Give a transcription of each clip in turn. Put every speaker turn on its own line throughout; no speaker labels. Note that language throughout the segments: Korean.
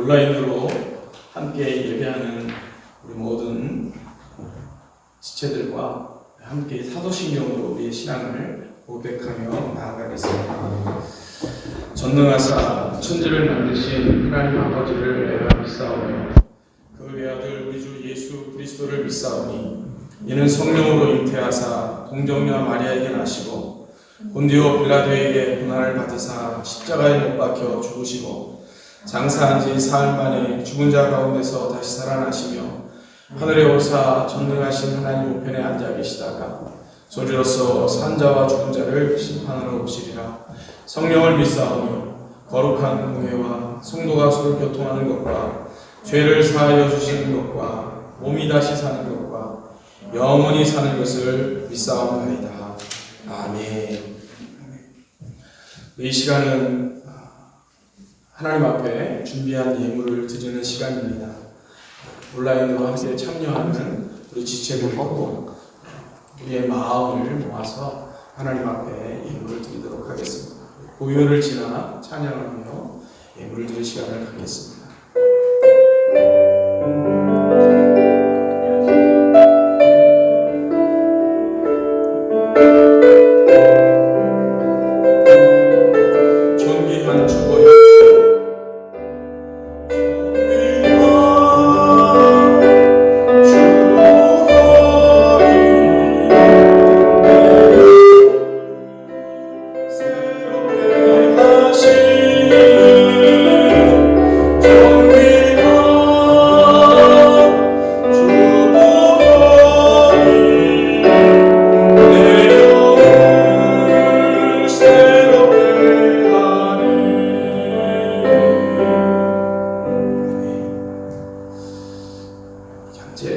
온라인으로 함께 예배하는 우리 모든 지체들과 함께 사도신경으로 우리의 신앙을 고백하며 나아가겠습니다. 전능하사 천지를 만드신 하나님 아버지를 내가 믿사오며 그 외아들 우리 주 예수 그리스도를 믿사오니 이는 성령으로 잉태하사 동정녀 마리아에게 나시고 본디오 빌라도에게 고난을 받으사 십자가에 못 박혀 죽으시고 장사한 지 사흘 만에 죽은 자 가운데서 다시 살아나시며 하늘에 오사 전능하신 하나님 우편에 앉아 계시다가 소리로서 산자와 죽은 자를 심판하러 오시리라. 성령을 믿사오며 거룩한 공회와 성도가 서로 교통하는 것과 죄를 사하여 주시는 것과 몸이 다시 사는 것과 영원히 사는 것을 믿사옵나이다. 아멘. 이 시간은 하나님 앞에 준비한 예물을 드리는 시간입니다. 온라인으로 함께 참여하는 우리 지체들도 우리의 마음을 모아서 하나님 앞에 예물을 드리도록 하겠습니다. 고요를 지나 찬양하며 예물을 드릴 시간을 갖겠습니다. 존귀한 주보여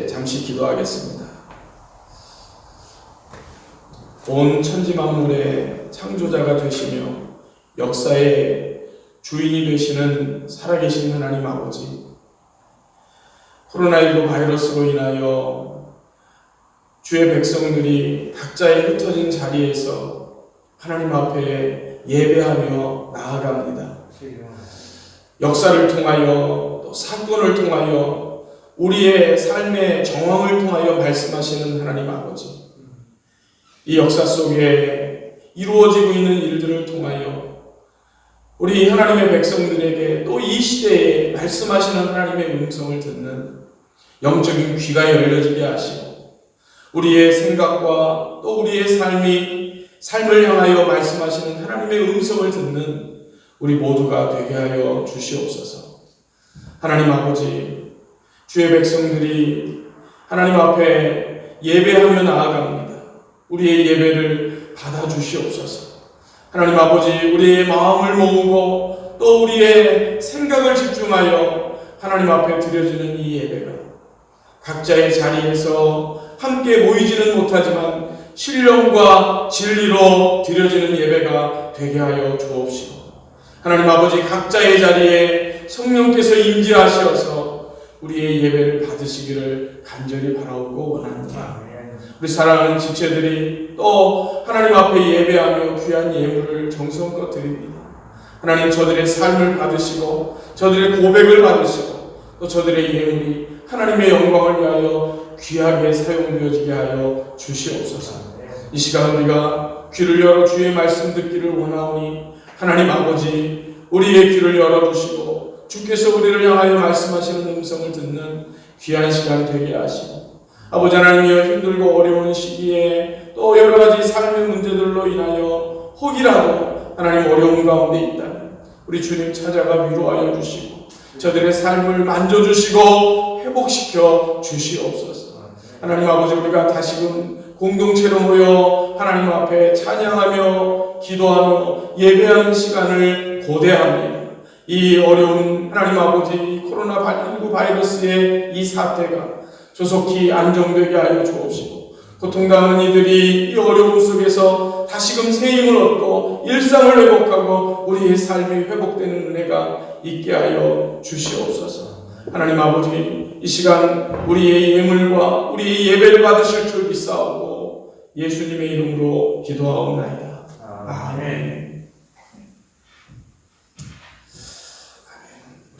잠시 기도하겠습니다. 온 천지 만물의 창조자가 되시며 역사의 주인이 되시는 살아계신 하나님 아버지, 코로나19 바이러스로 인하여 주의 백성들이 각자의 흩어진 자리에서 하나님 앞에 예배하며 나아갑니다. 역사를 통하여 또 사건을 통하여 우리의 삶의 정황을 통하여 말씀하시는 하나님 아버지, 이 역사 속에 이루어지고 있는 일들을 통하여 우리 하나님의 백성들에게 또 이 시대에 말씀하시는 하나님의 음성을 듣는 영적인 귀가 열려지게 하시고 우리의 생각과 또 우리의 삶을 향하여 말씀하시는 하나님의 음성을 듣는 우리 모두가 되게 하여 주시옵소서. 하나님 아버지, 주의 백성들이 하나님 앞에 예배하며 나아갑니다. 우리의 예배를 받아주시옵소서. 하나님 아버지, 우리의 마음을 모으고 또 우리의 생각을 집중하여 하나님 앞에 드려지는 이 예배가 각자의 자리에서 함께 모이지는 못하지만 신령과 진리로 드려지는 예배가 되게 하여 주옵시고, 하나님 아버지, 각자의 자리에 성령께서 임재하시어서 우리의 예배를 받으시기를 간절히 바라오고 원합니다. 우리 사랑하는 지체들이 또 하나님 앞에 예배하며 귀한 예물을 정성껏 드립니다. 하나님, 저들의 삶을 받으시고 저들의 고백을 받으시고 또 저들의 예물이 하나님의 영광을 위하여 귀하게 사용되어지게 하여 주시옵소서. 이 시간 우리가 귀를 열어 주의 말씀 듣기를 원하오니 하나님 아버지, 우리의 귀를 열어주시고 주께서 우리를 향하여 말씀하시는 음성을 듣는 귀한 시간 되게 하시고, 아버지 하나님이여, 힘들고 어려운 시기에 또 여러 가지 삶의 문제들로 인하여 혹이라도 하나님 어려운 가운데 있다면 우리 주님 찾아가 위로하여 주시고 저들의 삶을 만져주시고 회복시켜 주시옵소서. 하나님 아버지, 우리가 다시금 공동체로 모여 하나님 앞에 찬양하며 기도하며 예배하는 시간을 고대합니다. 이 어려운 하나님 아버지, 코로나19 바이러스의 이 사태가 조속히 안정되게 하여 주옵시고 고통당하는 이들이 이 어려움 속에서 다시금 새 힘을 얻고 일상을 회복하고 우리의 삶이 회복되는 은혜가 있게 하여 주시옵소서. 하나님 아버지, 이 시간 우리의 예물과 우리의 예배를 받으실 줄 믿사오고 예수님의 이름으로 기도하옵나이다. 아멘.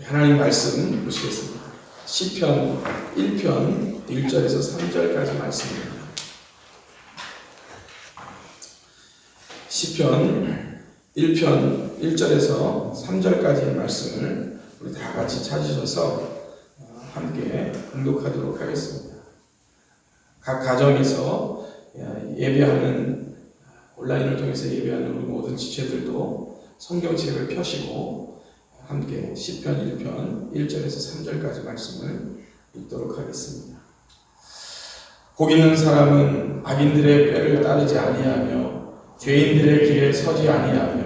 하나님 말씀 보시겠습니다. 시편 1편 1절에서 3절까지 말씀입니다. 시편 1편 1절에서 3절까지의 말씀을 우리 다 같이 찾으셔서 함께 공독하도록 하겠습니다. 각 가정에서 예배하는, 온라인을 통해서 예배하는 우리 모든 지체들도 성경책을 펴시고 함께 시편 1편 1절에서 3절까지 말씀을 읽도록 하겠습니다. 복 있는 사람은 악인들의 꾀를 따르지 아니하며 죄인들의 길에 서지 아니하며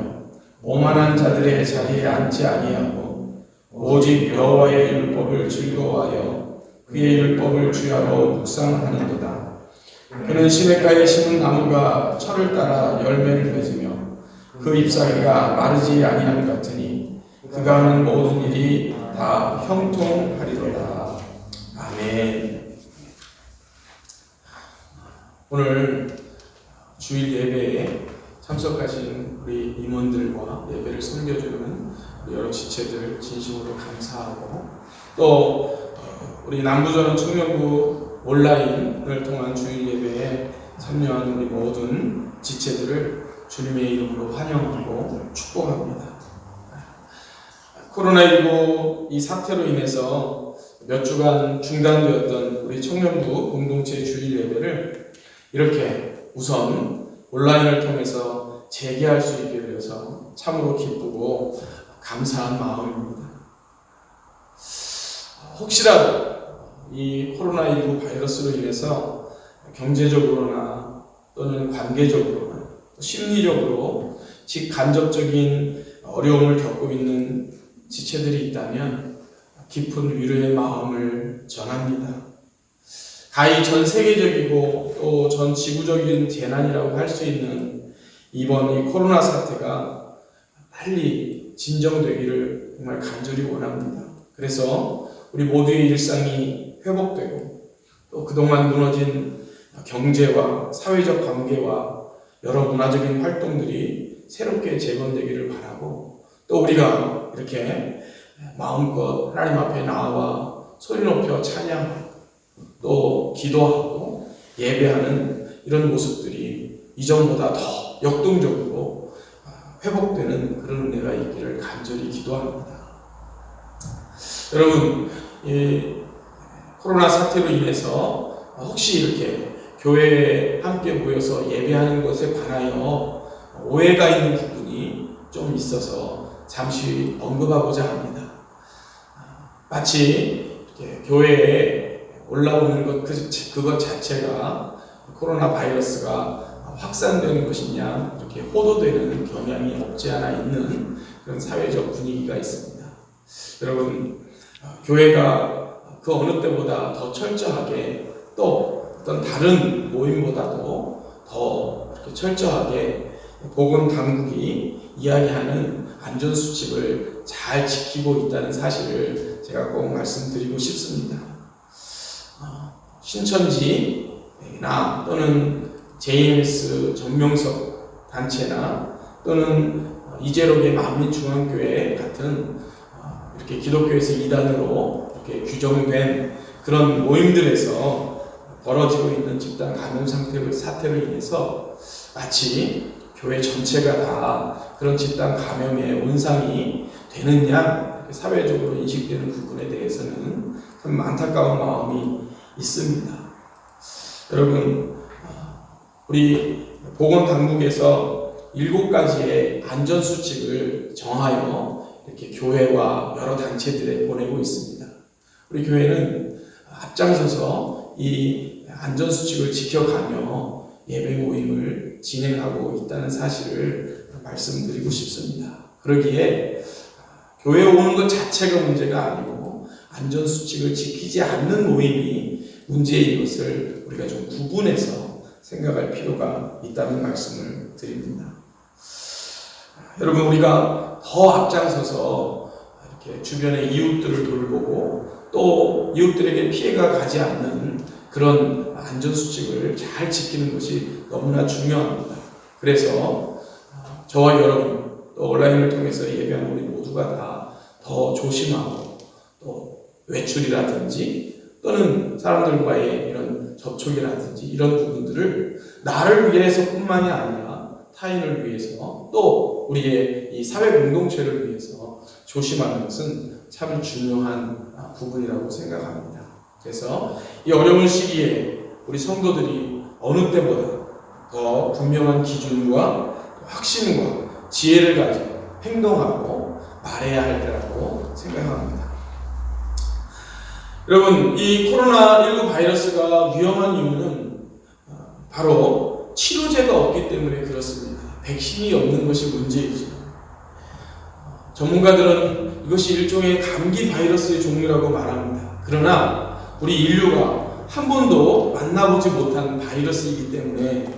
오만한 자들의 자리에 앉지 아니하고 오직 여호와의 율법을 즐거워하여 그의 율법을 주야로 묵상하는도다. 그는 시냇가에 심은 나무가 철을 따라 열매를 맺으며 그 잎사귀가 마르지 아니함 같으니 그가 하는 모든 일이 다 형통하리로다. 아멘. 오늘 주일 예배에 참석하신 우리 임원들과 예배를 섬겨주는 여러 지체들 진심으로 감사하고, 또 우리 남부전원 청년부 온라인을 통한 주일 예배에 참여한 우리 모든 지체들을 주님의 이름으로 환영하고 축복합니다. 코로나19 이 사태로 인해서 몇 주간 중단되었던 우리 청년부 공동체 주일 예배를 이렇게 우선 온라인을 통해서 재개할 수 있게 되어서 참으로 기쁘고 감사한 마음입니다. 혹시라도 이 코로나19 바이러스로 인해서 경제적으로나 또는 관계적으로나 심리적으로 직간접적인 어려움을 겪고 있는 지체들이 있다면 깊은 위로의 마음을 전합니다. 가히 전 세계적이고 또 전 지구적인 재난이라고 할 수 있는 이번 이 코로나 사태가 빨리 진정되기를 정말 간절히 원합니다. 그래서 우리 모두의 일상이 회복되고 또 그동안 무너진 경제와 사회적 관계와 여러 문화적인 활동들이 새롭게 재건되기를 바라고, 또 우리가 이렇게 마음껏 하나님 앞에 나와 소리 높여 찬양하고 또 기도하고 예배하는 이런 모습들이 이전보다 더 역동적으로 회복되는 그런 은혜가 있기를 간절히 기도합니다. 여러분, 이 코로나 사태로 인해서 혹시 이렇게 교회에 함께 모여서 예배하는 것에 관하여 오해가 있는 부분이 좀 있어서 잠시 언급하고자 합니다. 마치 이렇게 교회에 올라오는 그것 자체가 코로나 바이러스가 확산되는 것이냐, 이렇게 호도되는 경향이 없지 않아 있는 그런 사회적 분위기가 있습니다. 여러분, 교회가 그 어느 때보다 더 철저하게, 또 어떤 다른 모임보다도 더 이렇게 철저하게 보건당국이 이야기하는 안전수칙을 잘 지키고 있다는 사실을 제가 꼭 말씀드리고 싶습니다. 신천지나 또는 JMS 정명석 단체나 또는 이재록의 만민중앙교회 같은 이렇게 기독교에서 이단으로 이렇게 규정된 그런 모임들에서 벌어지고 있는 집단 감염 사태로 인해서 마치 교회 전체가 다 그런 집단 감염의 온상이 되느냐, 사회적으로 인식되는 부분에 대해서는 참 안타까운 마음이 있습니다. 여러분, 우리 보건당국에서 7가지의 안전수칙을 정하여 이렇게 교회와 여러 단체들에 보내고 있습니다. 우리 교회는 앞장서서 이 안전수칙을 지켜가며 예배 모임을 진행하고 있다는 사실을 말씀드리고 싶습니다. 그러기에 교회에 오는 것 자체가 문제가 아니고 안전수칙을 지키지 않는 모임이 문제인 것을 우리가 좀 구분해서 생각할 필요가 있다는 말씀을 드립니다. 여러분, 우리가 더 앞장서서 이렇게 주변의 이웃들을 돌보고 또 이웃들에게 피해가 가지 않는 그런 안전수칙을 잘 지키는 것이 너무나 중요합니다. 그래서 저와 여러분, 또 온라인을 통해서 예배하는 우리 모두가 다 더 조심하고 또 외출이라든지 또는 사람들과의 이런 접촉이라든지 이런 부분들을 나를 위해서뿐만이 아니라 타인을 위해서 또 우리의 이 사회 공동체를 위해서 조심하는 것은 참 중요한 부분이라고 생각합니다. 그래서 이 어려운 시기에 우리 성도들이 어느 때보다 더 분명한 기준과 확신과 지혜를 가지고 행동하고 말해야 할 때라고 생각합니다. 여러분, 이 코로나19 바이러스가 위험한 이유는 바로 치료제가 없기 때문에 그렇습니다. 백신이 없는 것이 문제이죠. 전문가들은 이것이 일종의 감기 바이러스의 종류라고 말합니다. 그러나 우리 인류가 한 번도 만나보지 못한 바이러스이기 때문에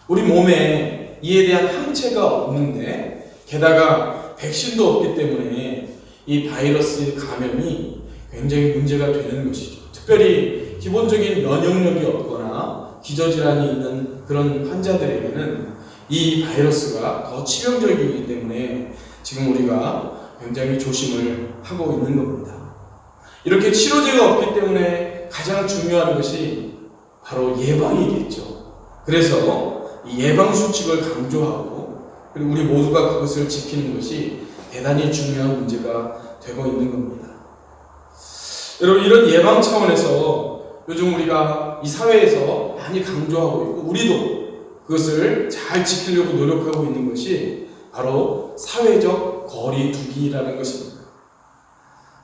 우리 몸에 이에 대한 항체가 없는데 게다가 백신도 없기 때문에 이 바이러스의 감염이 굉장히 문제가 되는 것이죠. 특별히 기본적인 면역력이 없거나 기저질환이 있는 그런 환자들에게는 이 바이러스가 더 치명적이기 때문에 지금 우리가 굉장히 조심을 하고 있는 겁니다. 이렇게 치료제가 없기 때문에 가장 중요한 것이 바로 예방이겠죠. 그래서 이 예방 수칙을 강조하고 그리고 우리 모두가 그것을 지키는 것이 대단히 중요한 문제가 되고 있는 겁니다. 여러분, 이런 예방 차원에서 요즘 우리가 이 사회에서 많이 강조하고 있고 우리도 그것을 잘 지키려고 노력하고 있는 것이 바로 사회적 거리 두기라는 것입니다.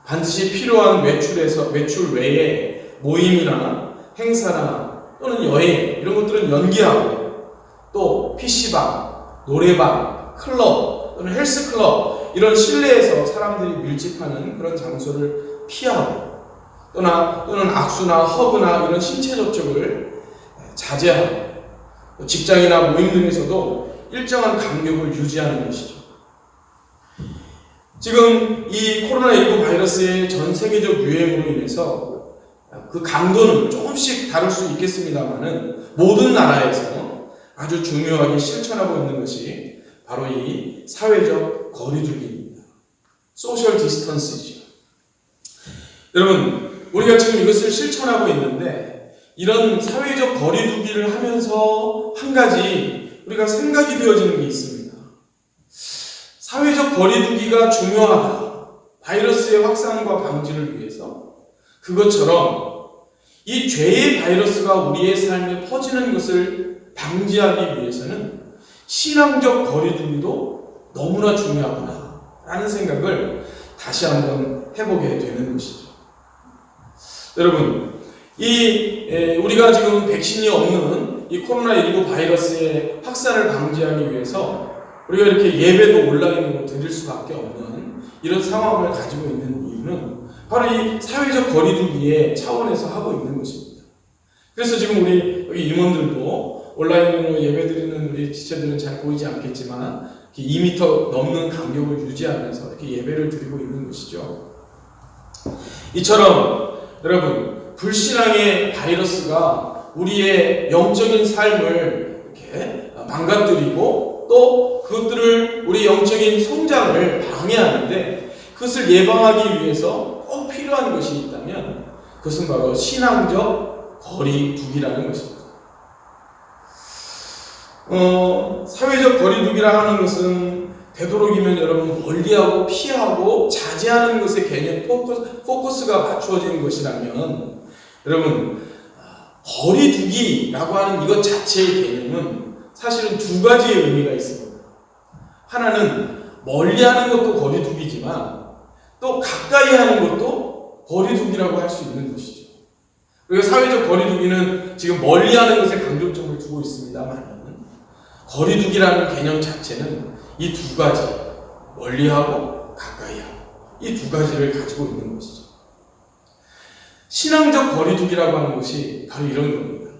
반드시 필요한 외출 외에 모임이나 행사나 또는 여행 이런 것들은 연기하고 또 PC방, 노래방, 클럽 또는 헬스클럽 이런 실내에서 사람들이 밀집하는 그런 장소를 피하고 또는 악수나 허그나 이런 신체 접촉을 자제하고 직장이나 모임 등에서도 일정한 간격을 유지하는 것이죠. 지금 이 코로나19 바이러스의 전 세계적 유행으로 인해서 그 강도는 조금씩 다를 수 있겠습니다만은 모든 나라에서 아주 중요하게 실천하고 있는 것이 바로 이 사회적 거리두기입니다. 소셜 디스턴스죠. 여러분, 우리가 지금 이것을 실천하고 있는데 이런 사회적 거리두기를 하면서 한 가지 우리가 생각이 되어지는 게 있습니다. 사회적 거리두기가 중요하다. 바이러스의 확산과 방지를 위해서 그것처럼 이 죄의 바이러스가 우리의 삶에 퍼지는 것을 방지하기 위해서는 신앙적 거리두기도 너무나 중요하구나 라는 생각을 다시 한번 해보게 되는 것이죠. 여러분, 우리가 지금 백신이 없는 이 코로나19 바이러스의 확산을 방지하기 위해서 우리가 이렇게 예배도 온라인으로 드릴 수밖에 없는 이런 상황을 가지고 있는 이유는 바로 이 사회적 거리두기의 차원에서 하고 있는 것입니다. 그래서 지금 우리 여기 임원들도 온라인으로 예배드리는 우리 지체들은 잘 보이지 않겠지만 2m 넘는 간격을 유지하면서 이렇게 예배를 드리고 있는 것이죠. 이처럼 여러분, 불신앙의 바이러스가 우리의 영적인 삶을 이렇게 망가뜨리고 또 그것들을 우리 영적인 성장을 방해하는데 그것을 예방하기 위해서 꼭 필요한 것이 있다면 그것은 바로 신앙적 거리두기라는 것입니다. 사회적 거리두기라 하는 것은 되도록이면 여러분 멀리하고 피하고 자제하는 것에 개념 포커스가 맞추어지는 것이라면 여러분 거리두기라고 하는 이것 자체의 개념은 사실은 두 가지의 의미가 있습니다. 하나는 멀리하는 것도 거리두기지만 또 가까이 하는 것도 거리두기라고 할 수 있는 것이죠. 그리고 사회적 거리두기는 지금 멀리하는 것에 강조점을 두고 있습니다만 거리두기라는 개념 자체는 이 두 가지, 멀리하고 가까이하고 이 두 가지를 가지고 있는 것이죠. 신앙적 거리두기라고 하는 것이 바로 이런 겁니다.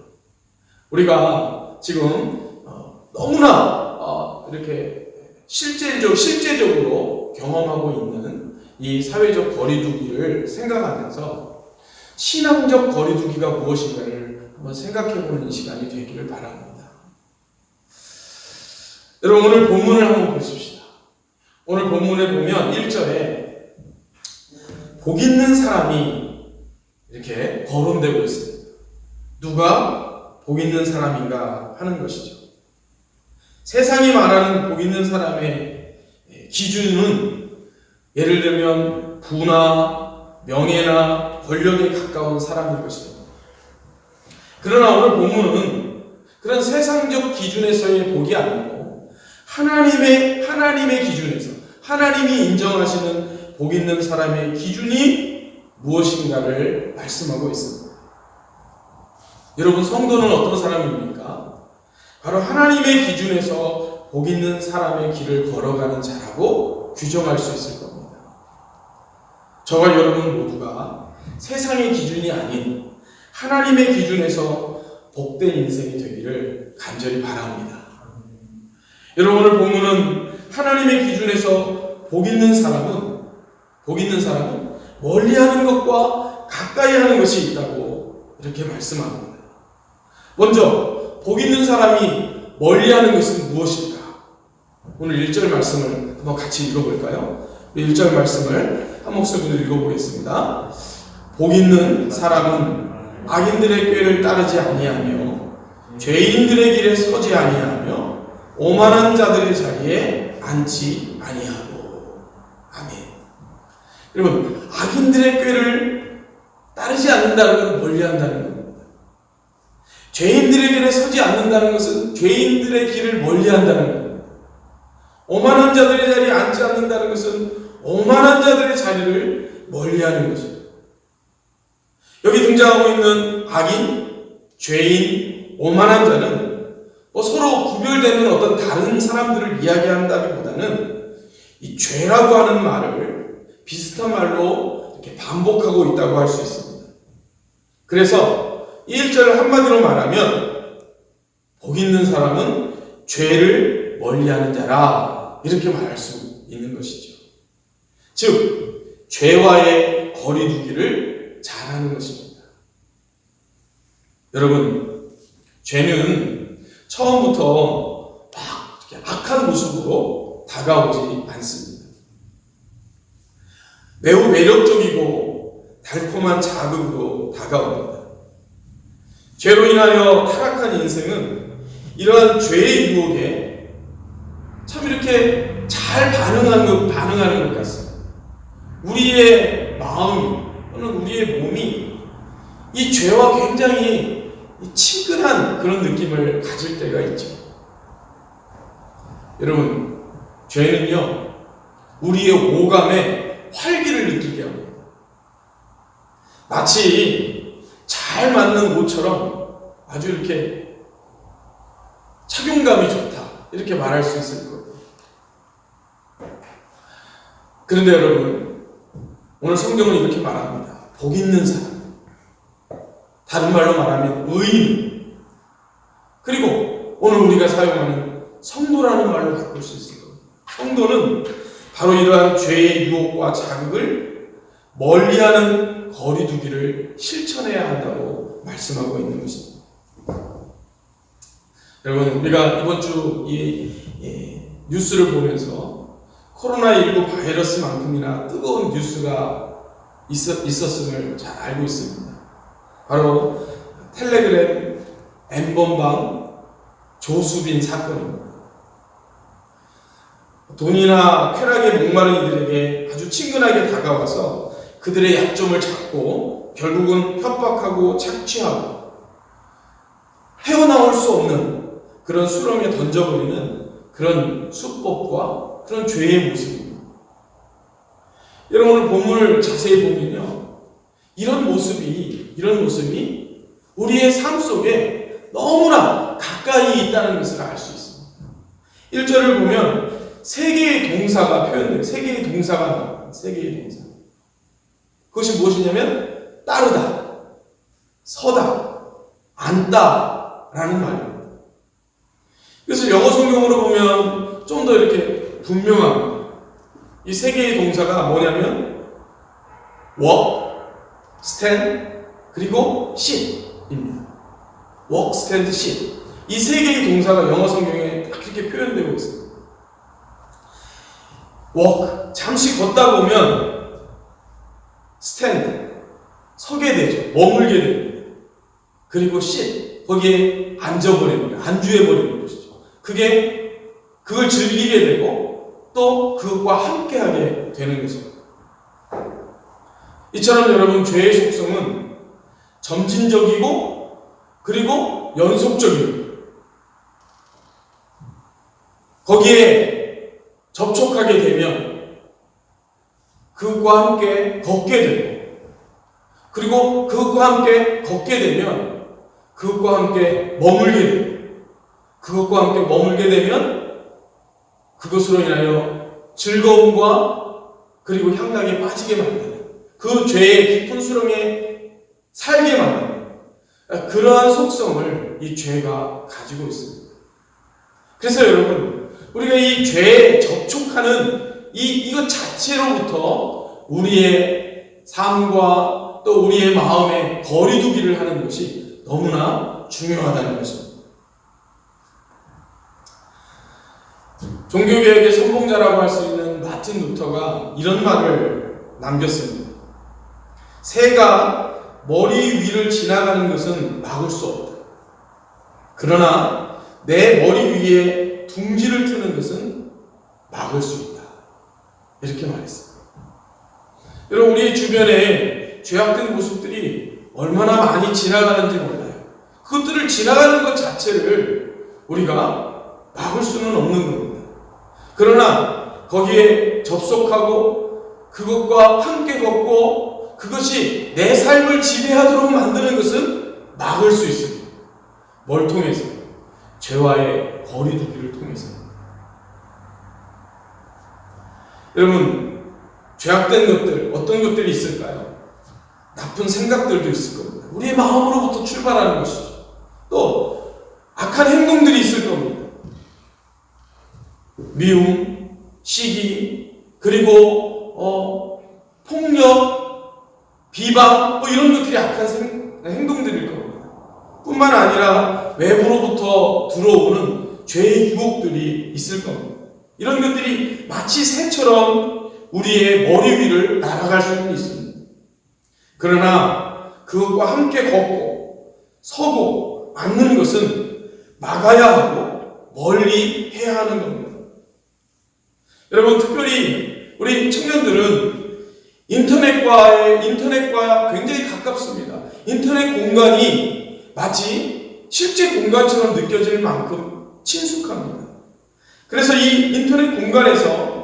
우리가 지금 너무나 이렇게 실제적으로 경험하고 있는 이 사회적 거리두기를 생각하면서 신앙적 거리두기가 무엇인가를 한번 생각해보는 시간이 되기를 바랍니다. 여러분, 오늘 본문을 한번 보십시다. 오늘 본문에 보면 1절에 복 있는 사람이 이렇게 거론되고 있습니다. 누가 복 있는 사람인가 하는 것이죠. 세상이 말하는 복 있는 사람의 기준은 예를 들면 부나 명예나 권력에 가까운 사람일 것입니다. 그러나 오늘 본문은 그런 세상적 기준에서의 복이 아니고 하나님의 기준에서 하나님이 인정하시는 복 있는 사람의 기준이 무엇인가를 말씀하고 있습니다. 여러분, 성도는 어떤 사람입니까? 바로 하나님의 기준에서 복 있는 사람의 길을 걸어가는 자라고 규정할 수 있을 겁니다. 저와 여러분 모두가 세상의 기준이 아닌 하나님의 기준에서 복된 인생이 되기를 간절히 바랍니다. 여러분, 오늘 본문은 하나님의 기준에서 복 있는 사람은 멀리하는 것과 가까이 하는 것이 있다고 이렇게 말씀합니다. 먼저 복 있는 사람이 멀리하는 것은 무엇일까? 오늘 1절 말씀을 한번 같이 읽어볼까요? 1절 말씀을 한 목소리로 읽어보겠습니다. 복 있는 사람은 악인들의 꾀를 따르지 아니하며 죄인들의 길에 서지 아니하며 오만한 자들의 자리에 앉지 아니하고. 아멘. 여러분, 악인들의 꾀를 따르지 않는다는 것은 멀리한다는 겁니다. 죄인들의 길에 서지 않는다는 것은 죄인들의 길을 멀리한다는 겁니다. 오만한 자들의 자리에 앉지 않는다는 것은 오만한 자들의 자리를 멀리하는 것입니다. 여기 등장하고 있는 악인, 죄인, 오만한 자는 서로 구별되는 어떤 다른 사람들을 이야기한다기보다는 이 죄라고 하는 말을 비슷한 말로 이렇게 반복하고 있다고 할 수 있습니다. 그래서 이 1절을 한마디로 말하면 복 있는 사람은 죄를 멀리하는 자라, 이렇게 말할 수 있는 것이죠. 즉 죄와의 거리 두기를 잘하는 것입니다. 여러분, 죄는 처음부터 막 악한 모습으로 다가오지 않습니다. 매우 매력적이고 달콤한 자극으로 다가옵니다. 죄로 인하여 타락한 인생은 이러한 죄의 유혹에 참 이렇게 잘 반응하는 것 같습니다. 우리의 마음이 또는 우리의 몸이 이 죄와 굉장히 친근한 그런 느낌을 가질 때가 있죠. 여러분, 죄는요, 우리의 오감에 활기를 느끼게 합니다. 마치 잘 맞는 옷처럼 아주 이렇게 착용감이 좋다, 이렇게 말할 수 있을 거예요. 그런데 여러분, 오늘 성경은 이렇게 말합니다. 복 있는 사람, 다른 말로 말하면 의인, 그리고 오늘 우리가 사용하는 성도라는 말로 바꿀 수 있을 겁니다. 성도는 바로 이러한 죄의 유혹과 자극을 멀리하는 거리 두기를 실천해야 한다고 말씀하고 있는 것입니다. 여러분, 우리가 이번 주 이 뉴스를 보면서 코로나19 바이러스만큼이나 뜨거운 뉴스가 있었음을 잘 알고 있습니다. 바로 텔레그램 N번방 조수빈 사건입니다. 돈이나 쾌락에 목마른 이들에게 아주 친근하게 다가와서 그들의 약점을 잡고 결국은 협박하고 착취하고 헤어나올 수 없는 그런 수렁에 던져버리는 그런 수법과 그런 죄의 모습입니다. 여러분, 오늘 본문을 자세히 보면요, 이런 모습이 우리의 삶 속에 너무나 가까이 있다는 것을 알 수 있습니다. 1절을 보면 세 개의 동사가 표현돼요. 세 개의 동사가 나와요. 세 개의 동사. 그것이 무엇이냐면 따르다, 서다, 앉다 라는 말입니다. 그래서 영어 성경으로 보면 좀 더 이렇게 분명합니다. 이 세 개의 동사가 뭐냐면 walk, stand, 그리고 sit입니다. walk, stand, sit. 이 세 개의 동사가 영어 성경에 딱 이렇게 표현되고 있습니다. walk, 잠시 걷다 보면 그곳에 머물게 됩니다. 그리고 거기에 안주해버리는 것이죠. 그걸 즐기게 되고 또 그것과 함께하게 되는 것입니다. 이처럼 여러분, 죄의 속성은 점진적이고 그리고 연속적입니다. 거기에 접촉하게 되면 그것과 함께 걷게 되고, 그리고 그것과 함께 걷게 되면 그것과 함께 머물게 되고, 그것과 함께 머물게 되면 그것으로 인하여 즐거움과 그리고 향락에 빠지게 만드는, 그 죄의 깊은 수렁에 살게 만드는 그러한 속성을 이 죄가 가지고 있습니다. 그래서 여러분, 우리가 이 죄에 접촉하는 이것 자체로부터 우리의 삶과 또 우리의 마음에 거리두기를 하는 것이 너무나 중요하다는 것입니다. 종교개혁의 선봉자라고 할 수 있는 마틴 루터가 이런 말을 남겼습니다. 새가 머리 위를 지나가는 것은 막을 수 없다. 그러나 내 머리 위에 둥지를 트는 것은 막을 수 있다. 이렇게 말했습니다. 여러분, 우리 주변에 죄악된 모습들이 얼마나 많이 지나가는지 몰라요. 그것들을 지나가는 것 자체를 우리가 막을 수는 없는 겁니다. 그러나 거기에 접속하고 그것과 함께 걷고 그것이 내 삶을 지배하도록 만드는 것은 막을 수 있습니다. 뭘 통해서? 죄와의 거리두기를 통해서. 여러분, 죄악된 것들, 어떤 것들이 있을까요? 나쁜 생각들도 있을 겁니다. 우리의 마음으로부터 출발하는 것이죠. 또 악한 행동들이 있을 겁니다. 미움, 시기, 그리고 폭력, 비방, 이런 것들이 악한 행동들일 겁니다. 뿐만 아니라 외부로부터 들어오는 죄의 유혹들이 있을 겁니다. 이런 것들이 마치 새처럼 우리의 머리 위를 날아갈 수는 있습니다. 그러나 그것과 함께 걷고 서고 앉는 것은 막아야 하고 멀리 해야 하는 겁니다. 여러분, 특별히 우리 청년들은 인터넷과 굉장히 가깝습니다. 인터넷 공간이 마치 실제 공간처럼 느껴질 만큼 친숙합니다. 그래서 이 인터넷 공간에서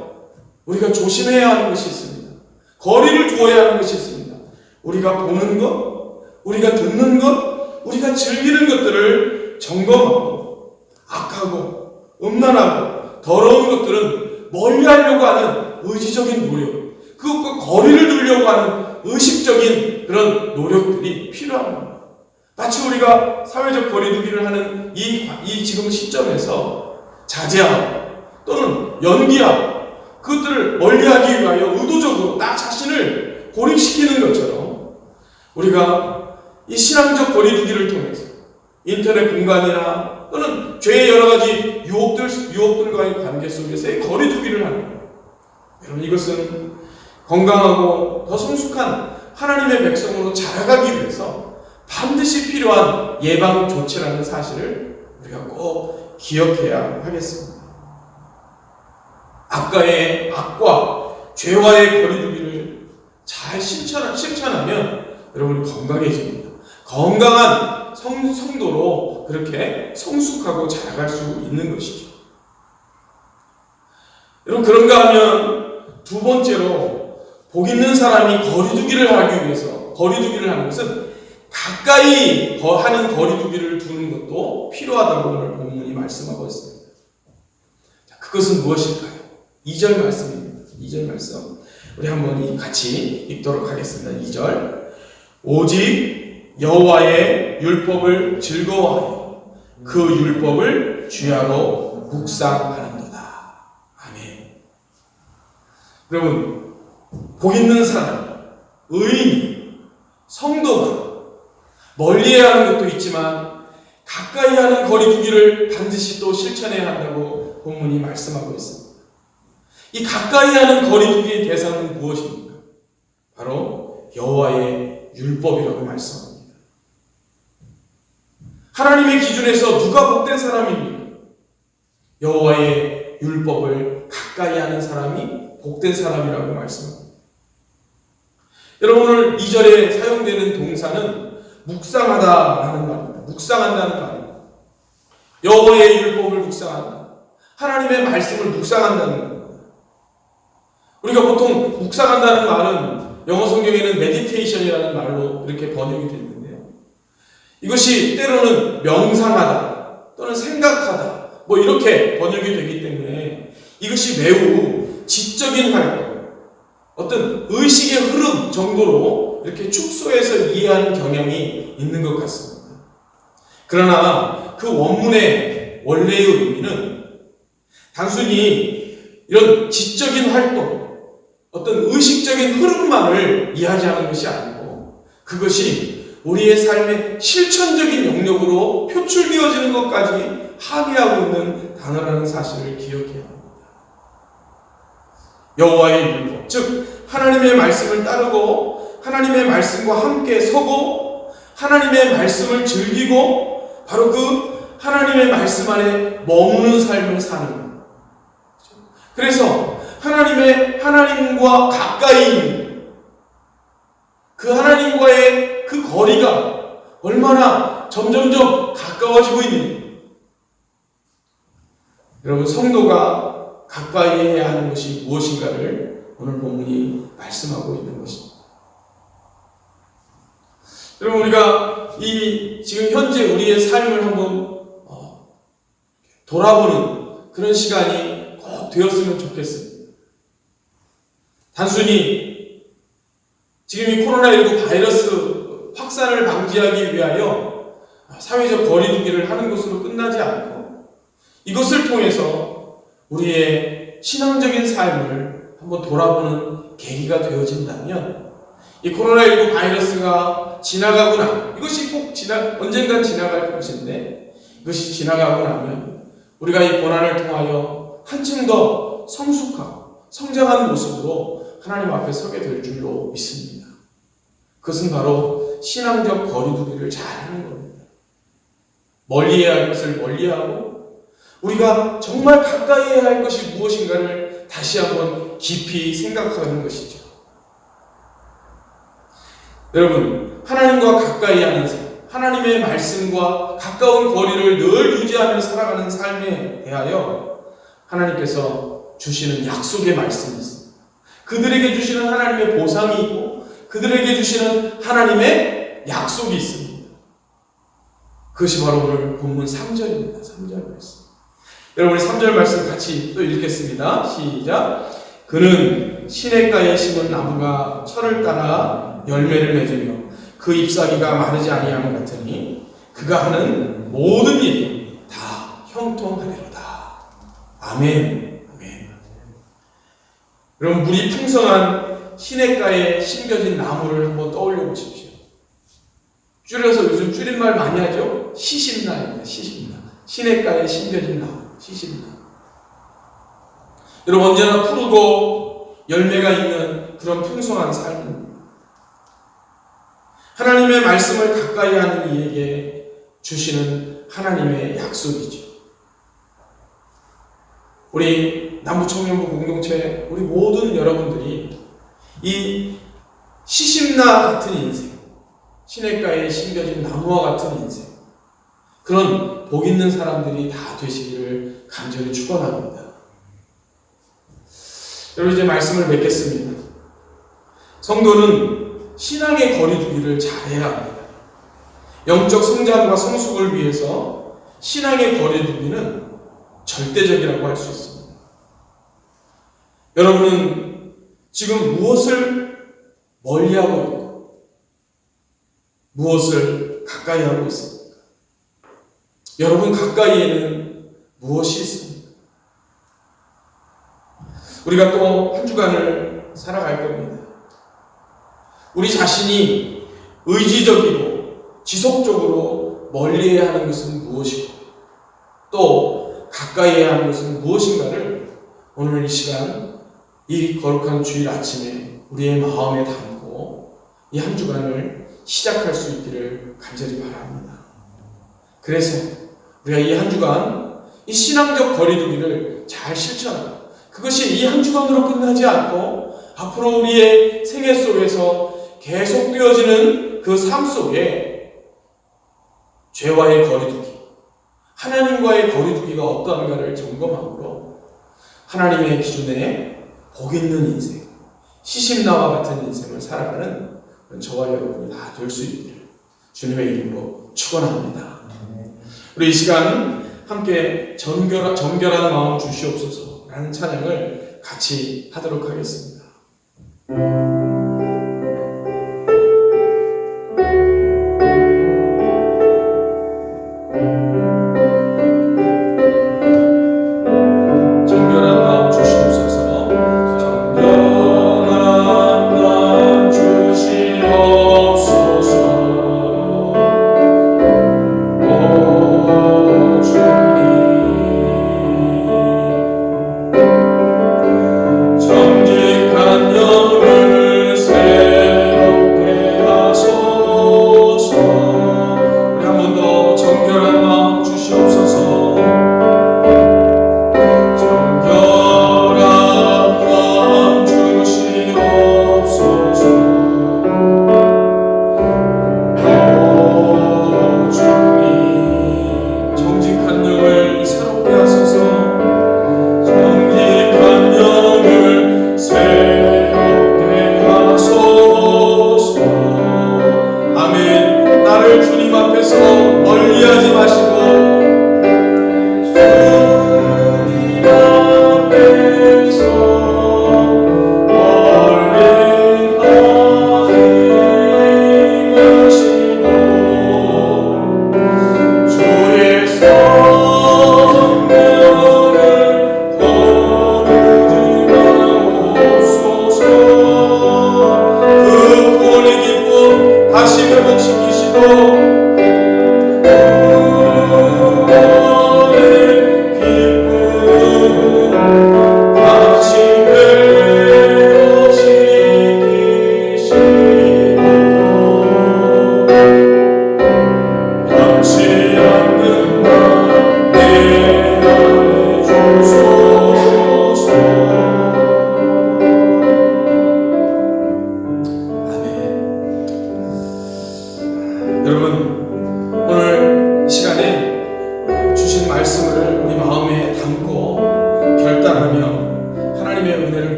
우리가 조심해야 하는 것이 있습니다. 거리를 두어야 하는 것이 있습니다. 우리가 보는 것, 우리가 듣는 것, 우리가 즐기는 것들을 점검하고 악하고 음란하고 더러운 것들은 멀리하려고 하는 의지적인 노력, 그것과 거리를 두려고 하는 의식적인 그런 노력들이 필요합니다. 마치 우리가 사회적 거리두기를 하는 이 지금 시점에서 자제하고 또는 연기하고 그것들을 멀리하기 위하여 의도적으로 나 자신을 고립시키는 것처럼 우리가 이 신앙적 거리두기를 통해서 인터넷 공간이나 또는 죄의 여러 가지 유혹들과의 관계 속에서의 거리두기를 하는 거예요. 여러분, 이것은 건강하고 더 성숙한 하나님의 백성으로 자라가기 위해서 반드시 필요한 예방 조치라는 사실을 우리가 꼭 기억해야 하겠습니다. 악과 죄와의 거리두기를 잘 실천하면 여러분이 건강해집니다. 건강한 성도로 그렇게 성숙하고 자라갈 수 있는 것이죠. 여러분, 그런가 하면 두 번째로 복 있는 사람이 거리두기를 하는 것은 가까이 하는 거리두기를 두는 것도 필요하다고 오늘 본문이 말씀하고 있습니다. 자, 그것은 무엇일까요? 2절 말씀입니다. 2절 말씀 우리 한번 같이 읽도록 하겠습니다. 2절 오직 여호와의 율법을 즐거워하여 그 율법을 주야로 묵상하는도다. 아멘. 여러분, 복 있는 사람, 의인이, 성도가 멀리해야 하는 것도 있지만 가까이 하는 거리두기를 반드시 또 실천해야 한다고 본문이 말씀하고 있습니다. 이 가까이 하는 거리두기의 대상은 무엇입니까? 바로 여호와의 율법이라고 말씀합니다. 하나님의 기준에서 누가 복된 사람입니까? 여호와의 율법을 가까이 하는 사람이 복된 사람이라고 말씀합니다. 여러분, 오늘 2절에 사용되는 동사는 묵상하다라는 말입니다. 묵상한다는 말입니다. 여호와의 율법을 묵상한다. 하나님의 말씀을 묵상한다는 겁니다. 우리가 보통 묵상한다는 말은 영어 성경에는 메디테이션이라는 말로 이렇게 번역이 됐는데요. 이것이 때로는 명상하다 또는 생각하다 이렇게 번역이 되기 때문에 이것이 매우 지적인 활동, 어떤 의식의 흐름 정도로 이렇게 축소해서 이해하는 경향이 있는 것 같습니다. 그러나 그 원문의 원래의 의미는 단순히 이런 지적인 활동, 어떤 의식적인 흐름만을 이야기하는 것이 아니고 그것이 우리의 삶의 실천적인 영역으로 표출되어지는 것까지 함의하고 있는 단어라는 사실을 기억해야 합니다. 여호와의 율법, 즉 하나님의 말씀을 따르고 하나님의 말씀과 함께 서고 하나님의 말씀을 즐기고 바로 그 하나님의 말씀 안에 머무는 삶을 사는 것. 그래서 하나님과 가까이 있는 그 하나님과의 그 거리가 얼마나 점점점 가까워지고 있는, 여러분, 성도가 가까이 해야 하는 것이 무엇인가를 오늘 본문이 말씀하고 있는 것입니다. 여러분, 우리가 지금 현재 우리의 삶을 한번 돌아보는 그런 시간이 꼭 되었으면 좋겠습니다. 단순히 지금 이 코로나19 바이러스 확산을 방지하기 위하여 사회적 거리두기를 하는 것으로 끝나지 않고 이것을 통해서 우리의 신앙적인 삶을 한번 돌아보는 계기가 되어진다면 이 코로나19 바이러스가 지나가고 나면, 이것이 꼭 언젠간 지나갈 것인데 이것이 지나가고 나면 우리가 이 고난을 통하여 한층 더 성숙하고 성장한 모습으로 하나님 앞에 서게 될 줄로 믿습니다. 그것은 바로 신앙적 거리두기를 잘하는 겁니다. 멀리해야 할 것을 멀리하고 우리가 정말 가까이 해야 할 것이 무엇인가를 다시 한번 깊이 생각하는 것이죠. 여러분, 하나님과 가까이 하는 삶, 하나님의 말씀과 가까운 거리를 늘 유지하며 살아가는 삶에 대하여 하나님께서 주시는 약속의 말씀이 있습니다. 그들에게 주시는 하나님의 보상이 있고 그들에게 주시는 하나님의 약속이 있습니다. 그것이 바로 오늘 본문 3절입니다. 3절 말씀. 여러분, 우리 3절 말씀 같이 또 읽겠습니다. 시작. 그는 시냇가에 심은 나무가 철을 따라 열매를 맺으며 그 잎사귀가 마르지 아니함 같으니 그가 하는 모든 일이 다 형통하리로다. 아멘. 아멘. 여러분, 물이 풍성한 시냇가에 심겨진 나무를 한번 떠올려 보십시오. 줄여서 요즘 줄임말 많이 하죠? 시심나입니다. 시심나. 시냇가에 심겨진 나무, 시심나. 여러분, 언제나 푸르고 열매가 있는 그런 풍성한 삶입니다. 하나님의 말씀을 가까이 하는 이에게 주시는 하나님의 약속이죠. 우리 남부청년부 공동체, 우리 모든 여러분들이 이 시심나 같은 인생, 시냇가에 심겨진 나무와 같은 인생, 그런 복 있는 사람들이 다 되시기를 간절히 축원합니다. 여러분, 이제 말씀을 맺겠습니다. 성도는 신앙의 거리두기를 잘해야 합니다. 영적 성장과 성숙을 위해서 신앙의 거리두기는 절대적이라고 할 수 있습니다. 여러분은 지금 무엇을 멀리하고 있고 무엇을 가까이 하고 있습니까? 여러분 가까이에는 무엇이 있습니까? 우리가 또 한 주간을 살아갈 겁니다. 우리 자신이 의지적이고 지속적으로 멀리해야 하는 것은 무엇이고 또 가까이 해야 하는 것은 무엇인가를 오늘 이 시간, 이 거룩한 주일 아침에 우리의 마음에 담고 이 한 주간을 시작할 수 있기를 간절히 바랍니다. 그래서 우리가 이 한 주간 이 신앙적 거리두기를 잘 실천하고, 그것이 이 한 주간으로 끝나지 않고 앞으로 우리의 생애 속에서 계속되어지는 그 삶 속에 죄와의 거리두기, 하나님과의 거리두기가 어떠한가를 점검함으로 하나님의 기준에 복 있는 인생, 시심나와 같은 인생을 살아가는 저와 여러분이 다 될 수 있기를 주님의 이름으로 축원합니다. 우리 이 시간 함께 정결한 마음 주시옵소서라는 찬양을 같이 하도록 하겠습니다.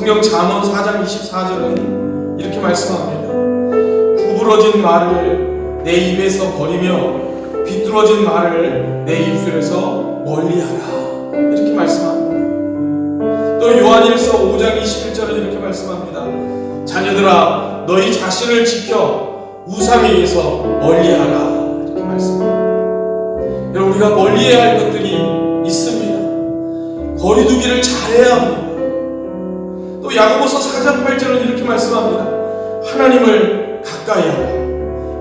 성경 잠언 4장 24절은 이렇게 말씀합니다. 구부러진 말을 내 입에서 버리며 비뚤어진 말을 내 입술에서 멀리하라, 이렇게 말씀합니다. 또 요한일서 5장 21절은 이렇게 말씀합니다. 자녀들아, 너희 자신을 지켜 우상에게서 멀리하라, 이렇게 말씀합니다. 여러분, 우리가 멀리해야 할 것들이 있습니다. 거리두기를 잘해야 합니다. 또 야고보서 4장 8절은 이렇게 말씀합니다. 하나님을 가까이 하라,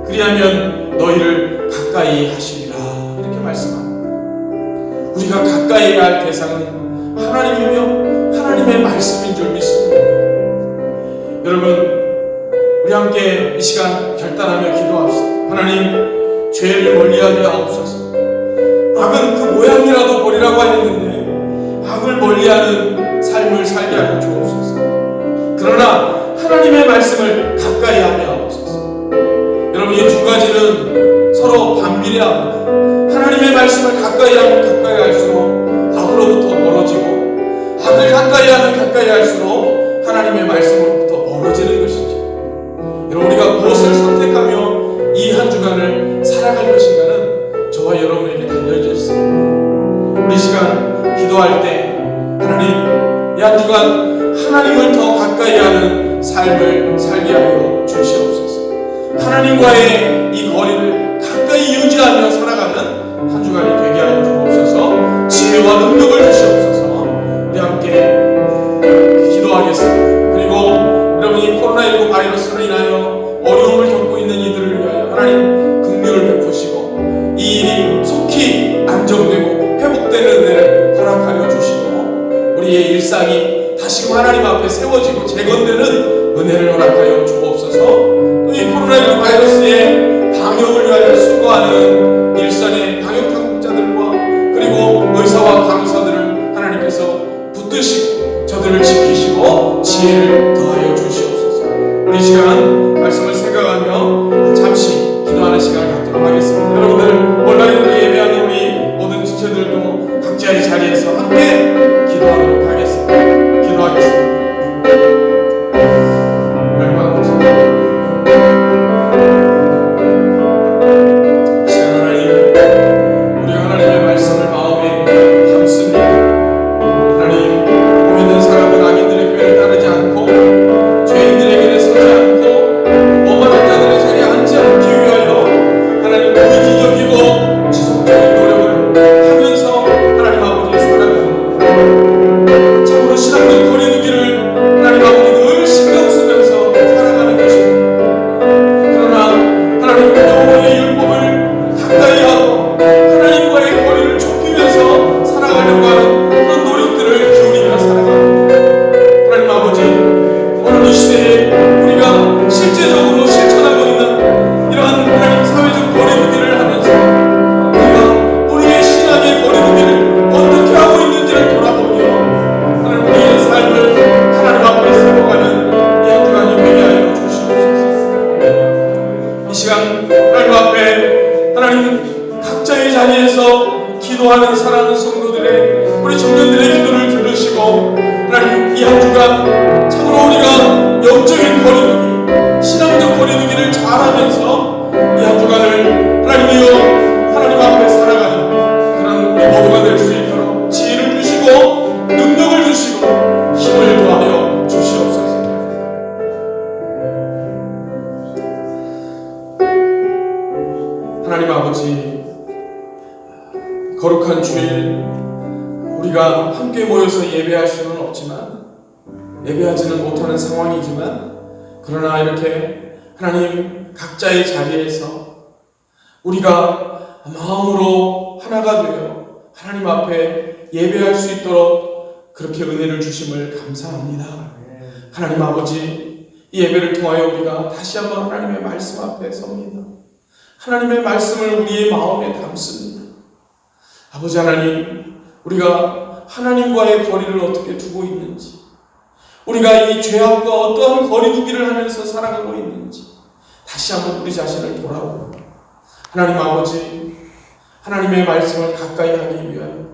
그리하면 너희를 가까이 하시리라, 이렇게 말씀합니다. 우리가 가까이 해야 할 대상은 하나님이며 하나님의 말씀인 줄 믿습니다. 여러분, 우리 함께 이 시간 결단하며 기도합시다. 하나님, 죄를 멀리하게 하옵소서. 악은 그 모양이라도 버리라고 하였는데 악을 멀리하는 삶을 살게 하여 주옵소서. 그러나 하나님의 말씀을 가까이 하게 하옵소서. 여러분, 이 두 가지는 서로 반비례합니다. 하나님의 말씀을 가까이 하면 가까이 할수록 악으로부터 멀어지고, 악을 가까이 하면 가까이 할수록 하나님의 말씀으로부터 멀어지는 것이죠. 여러분, 우리가 무엇을 선택하며 이 한 주간을 살아갈 것인가는 저와 여러분에게 달려져 있습니다. 우리 시간 기도할 때 하나님, 이 한 주간 하나님을 더 가까이 하는 삶을 살게 하여 주시옵소서. 하나님과의 이 거리를 가까이 유지하며 살아가는 한 주간이 되게 하여 주옵소서. 지혜와 능력을 주시옵소서. 우리 함께 기도하겠습니다. 그리고 여러분이 코로나19 바이러스로 인하여 어려움을 겪고 있는 이들을 위하여 하나님 긍휼을 베푸시고, 이 일이 속히 안정되고 회복되는 은혜를 허락하여 주시고, 우리의 일상이 다시금 하나님 앞에 세워지고 재건되는 은혜를 허락하여 주옵소서. 또 이 코로나19 바이러스의 방역을 위하여 수고하는 일선의 방역 당국자들과 그리고 의사와 간호사들을 하나님께서 붙드시고 저들을 지키시고 지혜를 더하여 주시옵소서. 우리 시간 말씀을 생각하며 잠시 기도하는 시간을 갖도록 하겠습니다. 여러분들 온라인으로 예배하는 우리 모든 지체들도 각자의 자리에서 함께 기도하도록 하겠습니다. 기도하겠습니다. 기도하는 사랑하는 성도들의 우리 청년들의 기도를 들으시고 하나님 이 한 주간 참으로 우리가 영적인 거리두기 신앙적 거리두기를 잘하면서 이 한 주간을 하나님이여 하나님 앞에 살아가는 그런 우리 모두가 될 수 있도록 지혜를 주시고 능력을 주시고 힘을 더하여 주시옵소서. 하나님 아버지 거룩한 주일 우리가 함께 모여서 예배할 수는 없지만 예배하지는 못하는 상황이지만 그러나 이렇게 하나님 각자의 자리에서 우리가 마음으로 하나가 되어 하나님 앞에 예배할 수 있도록 그렇게 은혜를 주심을 감사합니다. 하나님 아버지 이 예배를 통하여 우리가 다시 한번 하나님의 말씀 앞에 섭니다. 하나님의 말씀을 우리의 마음에 담습니다. 아버지 하나님, 우리가 하나님과의 거리를 어떻게 두고 있는지, 우리가 이 죄악과 어떠한 거리두기를 하면서 살아가고 있는지 다시 한번 우리 자신을 돌아보고 하나님 아버지, 하나님의 말씀을 가까이 하기 위하여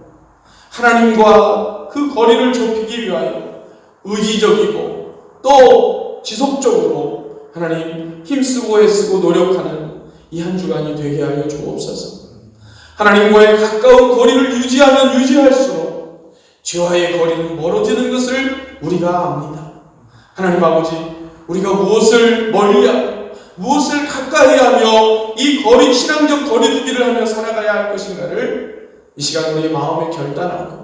하나님과 그 거리를 좁히기 위하여 의지적이고 또 지속적으로 하나님 힘쓰고 애쓰고 노력하는 이 한 주간이 되게 하여 주옵소서. 하나님과의 가까운 거리를 유지하면 유지할수록 죄와의 거리는 멀어지는 것을 우리가 압니다. 하나님 아버지, 우리가 무엇을 멀리하고 무엇을 가까이 하며 이 거리, 신앙적 거리두기를 하며 살아가야 할 것인가를 이 시간 우리의 마음에 결단하고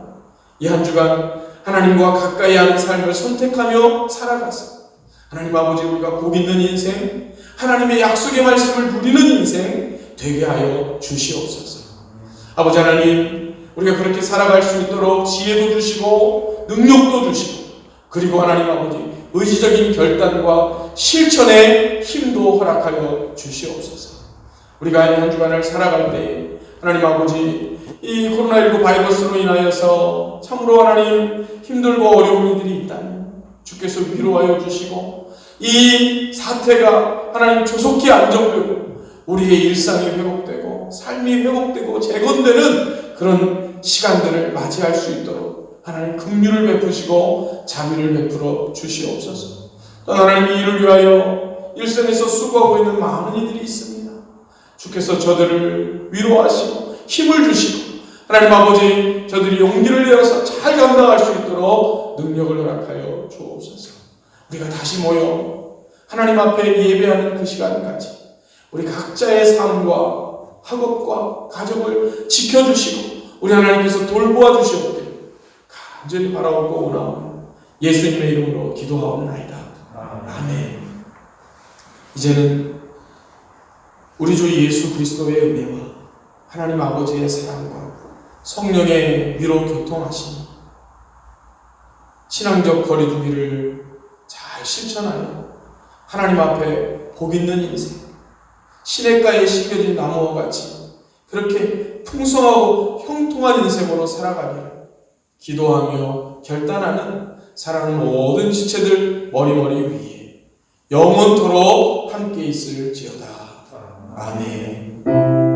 이 한 주간 하나님과 가까이 하는 삶을 선택하며 살아가서 하나님 아버지, 우리가 복 있는 인생, 하나님의 약속의 말씀을 누리는 인생 되게 하여 주시옵소서. 아버지 하나님, 우리가 그렇게 살아갈 수 있도록 지혜도 주시고 능력도 주시고 그리고 하나님 아버지 의지적인 결단과 실천의 힘도 허락하여 주시옵소서. 우리가 이 한 주간을 살아갈 때에 하나님 아버지 이 코로나19 바이러스로 인하여서 참으로 하나님 힘들고 어려운 일들이 있다면 주께서 위로하여 주시고 이 사태가 하나님 조속히 안정되고 우리의 일상이 회복되고 삶이 회복되고 재건되는 그런 시간들을 맞이할 수 있도록 하나님 긍휼을 베푸시고 자비를 베풀어 주시옵소서. 또 하나님 이 일을 위하여 일선에서 수고하고 있는 많은 이들이 있습니다. 주께서 저들을 위로하시고 힘을 주시고 하나님 아버지 저들이 용기를 내어서 잘 감당할 수 있도록 능력을 허락하여 주옵소서. 우리가 다시 모여 하나님 앞에 예배하는 그 시간까지 우리 각자의 삶과 학업과 가정을 지켜주시고 우리 하나님께서 돌보아 주시옵기를 간절히 바라오고 원하오며 예수님의 이름으로 기도하옵나이다. 아멘. 이제는 우리 주 예수 그리스도의 은혜와 하나님 아버지의 사랑과 성령의 위로 교통하시니 신앙적 거리두기를 잘 잘 실천하여 하나님 앞에 복 있는 인생, 시냇가에 심겨진 나무와 같이 그렇게 풍성하고 형통한 인생으로 살아가기를 기도하며 결단하는 사랑하는 모든 지체들 머리머리 위에 영원토록 함께 있을지어다. 아멘.